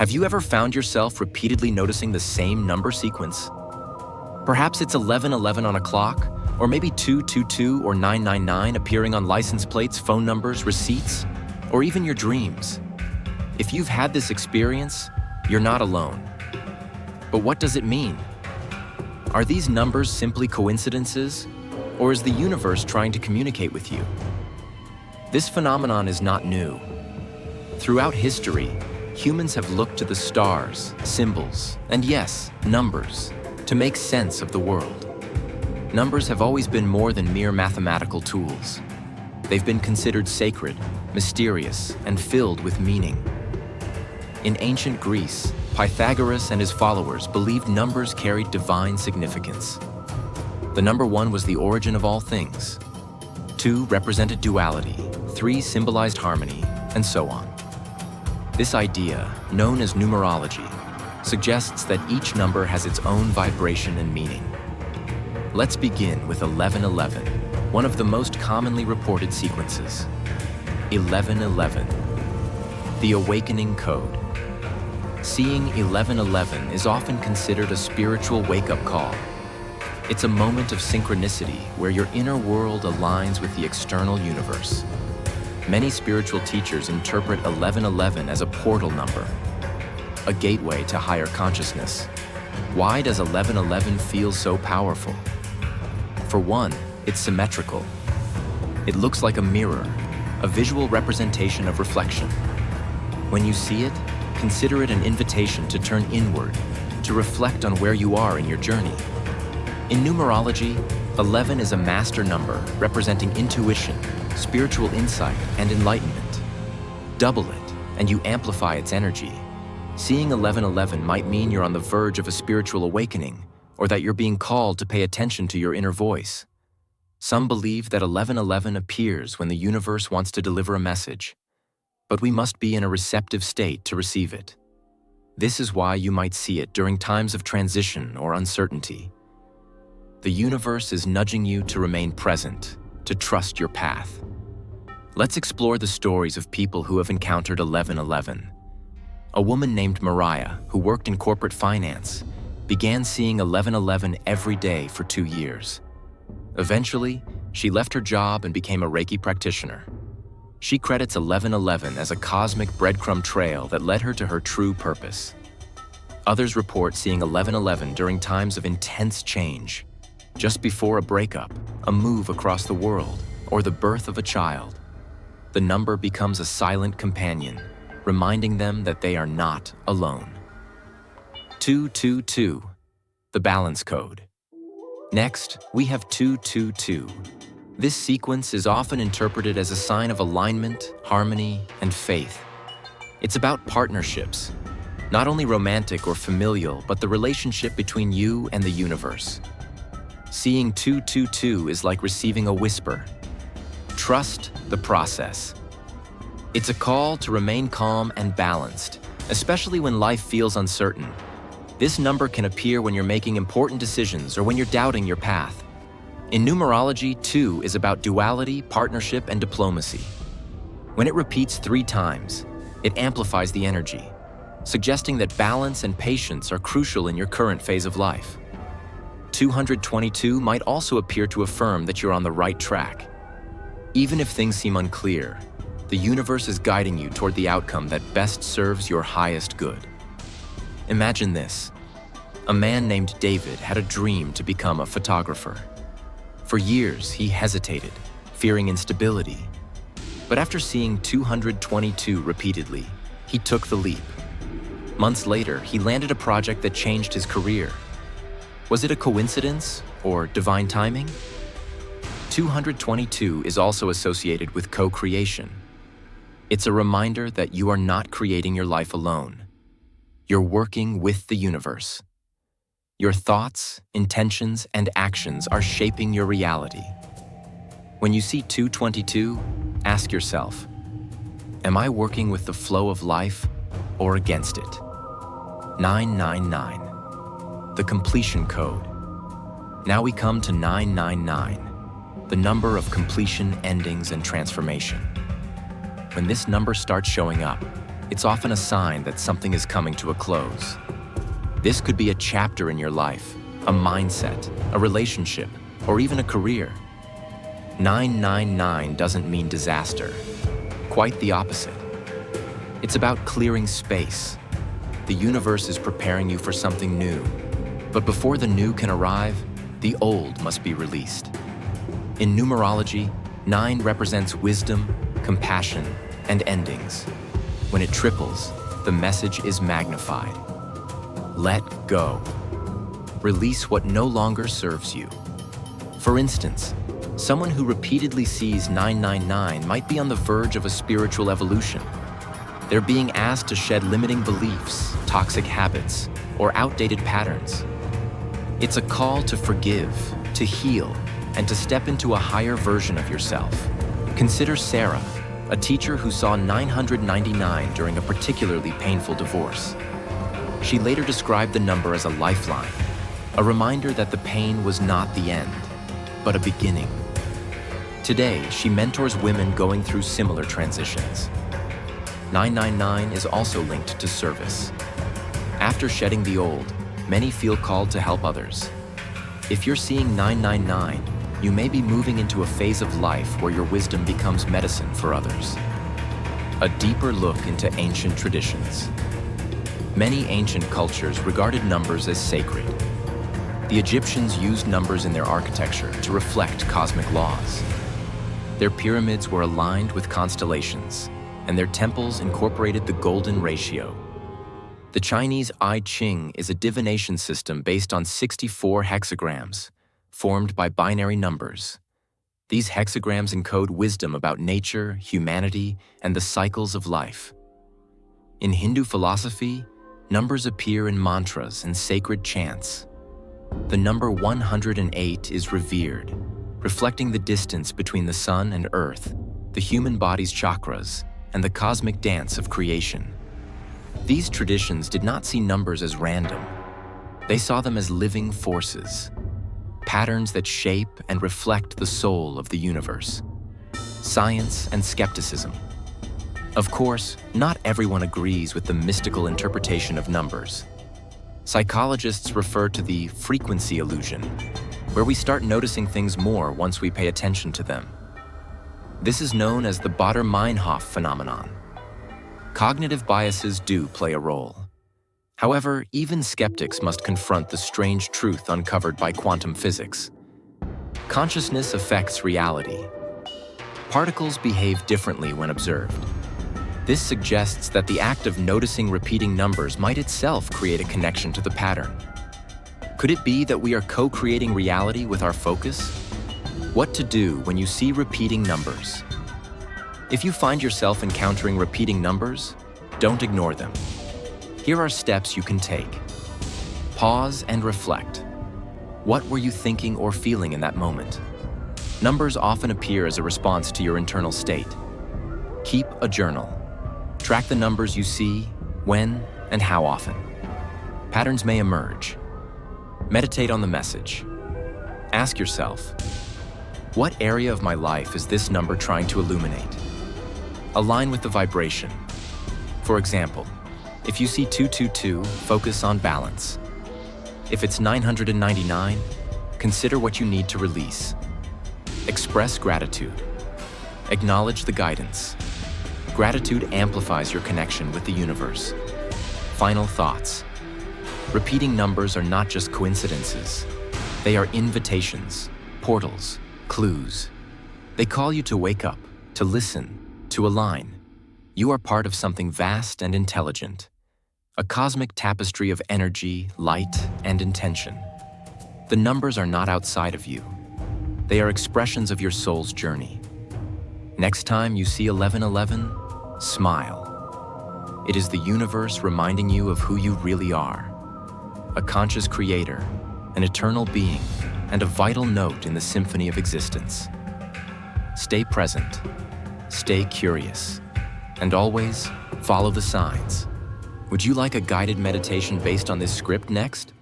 Have you ever found yourself repeatedly noticing the same number sequence? Perhaps it's 1111 on a clock, or maybe 222 or 999 appearing on license plates, phone numbers, receipts, or even your dreams. If you've had this experience, you're not alone. But what does it mean? Are these numbers simply coincidences, or is the universe trying to communicate with you? This phenomenon is not new. Throughout history, humans have looked to the stars, symbols, and yes, numbers, to make sense of the world. Numbers have always been more than mere mathematical tools. They've been considered sacred, mysterious, and filled with meaning. In ancient Greece, Pythagoras and his followers believed numbers carried divine significance. The number 1 was the origin of all things. 2 represented duality, 3 symbolized harmony, and so on. This idea, known as numerology, suggests that each number has its own vibration and meaning. Let's begin with 1111, one of the most commonly reported sequences. 1111, the awakening code. Seeing 1111 is often considered a spiritual wake-up call. It's a moment of synchronicity where your inner world aligns with the external universe. Many spiritual teachers interpret 1111 as a portal number, a gateway to higher consciousness. Why does 1111 feel so powerful? For one, it's symmetrical. It looks like a mirror, a visual representation of reflection. When you see it, consider it an invitation to turn inward, to reflect on where you are in your journey. In numerology, 11 is a master number representing intuition, spiritual insight, and enlightenment. Double it, and you amplify its energy. Seeing 1111 might mean you're on the verge of a spiritual awakening, or that you're being called to pay attention to your inner voice. Some believe that 1111 appears when the universe wants to deliver a message, but we must be in a receptive state to receive it. This is why you might see it during times of transition or uncertainty. The universe is nudging you to remain present, to trust your path. Let's explore the stories of people who have encountered 1111. A woman named Mariah, who worked in corporate finance, began seeing 1111 every day for 2 years. Eventually, she left her job and became a Reiki practitioner. She credits 1111 as a cosmic breadcrumb trail that led her to her true purpose. Others report seeing 1111 during times of intense change, just before a breakup, a move across the world, or the birth of a child. The number becomes a silent companion, reminding them that they are not alone. 222, the balance code. Next, we have 222. This sequence is often interpreted as a sign of alignment, harmony, and faith. It's about partnerships, not only romantic or familial, but the relationship between you and the universe. Seeing 222 is like receiving a whisper. Trust the process. It's a call to remain calm and balanced, especially when life feels uncertain. This number can appear when you're making important decisions or when you're doubting your path. In numerology, 2 is about duality, partnership, and diplomacy. When it repeats 3 times, it amplifies the energy, suggesting that balance and patience are crucial in your current phase of life. 222 might also appear to affirm that you're on the right track. Even if things seem unclear, the universe is guiding you toward the outcome that best serves your highest good. Imagine this. A man named David had a dream to become a photographer. For years, he hesitated, fearing instability. But after seeing 222 repeatedly, he took the leap. Months later, he landed a project that changed his career. Was it a coincidence or divine timing? 222 is also associated with co-creation. It's a reminder that you are not creating your life alone. You're working with the universe. Your thoughts, intentions, and actions are shaping your reality. When you see 222, ask yourself, am I working with the flow of life or against it? 999. The completion code. Now we come to 999, the number of completion, endings, and transformation. When this number starts showing up, it's often a sign that something is coming to a close. This could be a chapter in your life, a mindset, a relationship, or even a career. 999 doesn't mean disaster. Quite the opposite. It's about clearing space. The universe is preparing you for something new. But before the new can arrive, the old must be released. In numerology, 9 represents wisdom, compassion, and endings. When it triples, the message is magnified. Let go. Release what no longer serves you. For instance, someone who repeatedly sees 999 might be on the verge of a spiritual evolution. They're being asked to shed limiting beliefs, toxic habits, or outdated patterns. It's a call to forgive, to heal, and to step into a higher version of yourself. Consider Sarah, a teacher who saw 999 during a particularly painful divorce. She later described the number as a lifeline, a reminder that the pain was not the end, but a beginning. Today, she mentors women going through similar transitions. 999 is also linked to service. After shedding the old, many feel called to help others. If you're seeing 999, you may be moving into a phase of life where your wisdom becomes medicine for others. A deeper look into ancient traditions. Many ancient cultures regarded numbers as sacred. The Egyptians used numbers in their architecture to reflect cosmic laws. Their pyramids were aligned with constellations, and their temples incorporated the golden ratio. The Chinese I Ching is a divination system based on 64 hexagrams, formed by binary numbers. These hexagrams encode wisdom about nature, humanity, and the cycles of life. In Hindu philosophy, numbers appear in mantras and sacred chants. The number 108 is revered, reflecting the distance between the sun and earth, the human body's chakras, and the cosmic dance of creation. These traditions did not see numbers as random. They saw them as living forces, patterns that shape and reflect the soul of the universe. Science and skepticism. Of course, not everyone agrees with the mystical interpretation of numbers. Psychologists refer to the frequency illusion, where we start noticing things more once we pay attention to them. This is known as the Baader-Meinhof phenomenon. Cognitive biases do play a role. However, even skeptics must confront the strange truth uncovered by quantum physics. Consciousness affects reality. Particles behave differently when observed. This suggests that the act of noticing repeating numbers might itself create a connection to the pattern. Could it be that we are co-creating reality with our focus? What to do when you see repeating numbers? If you find yourself encountering repeating numbers, don't ignore them. Here are steps you can take. Pause and reflect. What were you thinking or feeling in that moment? Numbers often appear as a response to your internal state. Keep a journal. Track the numbers you see, when, and how often. Patterns may emerge. Meditate on the message. Ask yourself, what area of my life is this number trying to illuminate? Align with the vibration. For example, if you see 222, focus on balance. If it's 999, consider what you need to release. Express gratitude. Acknowledge the guidance. Gratitude amplifies your connection with the universe. Final thoughts. Repeating numbers are not just coincidences. They are invitations, portals, clues. They call you to wake up, to listen, to align. You are part of something vast and intelligent. A cosmic tapestry of energy, light, and intention. The numbers are not outside of you. They are expressions of your soul's journey. Next time you see 1111, smile. It is the universe reminding you of who you really are. A conscious creator, an eternal being, and a vital note in the symphony of existence. Stay present, stay curious, and always follow the signs. Would you like a guided meditation based on this script next?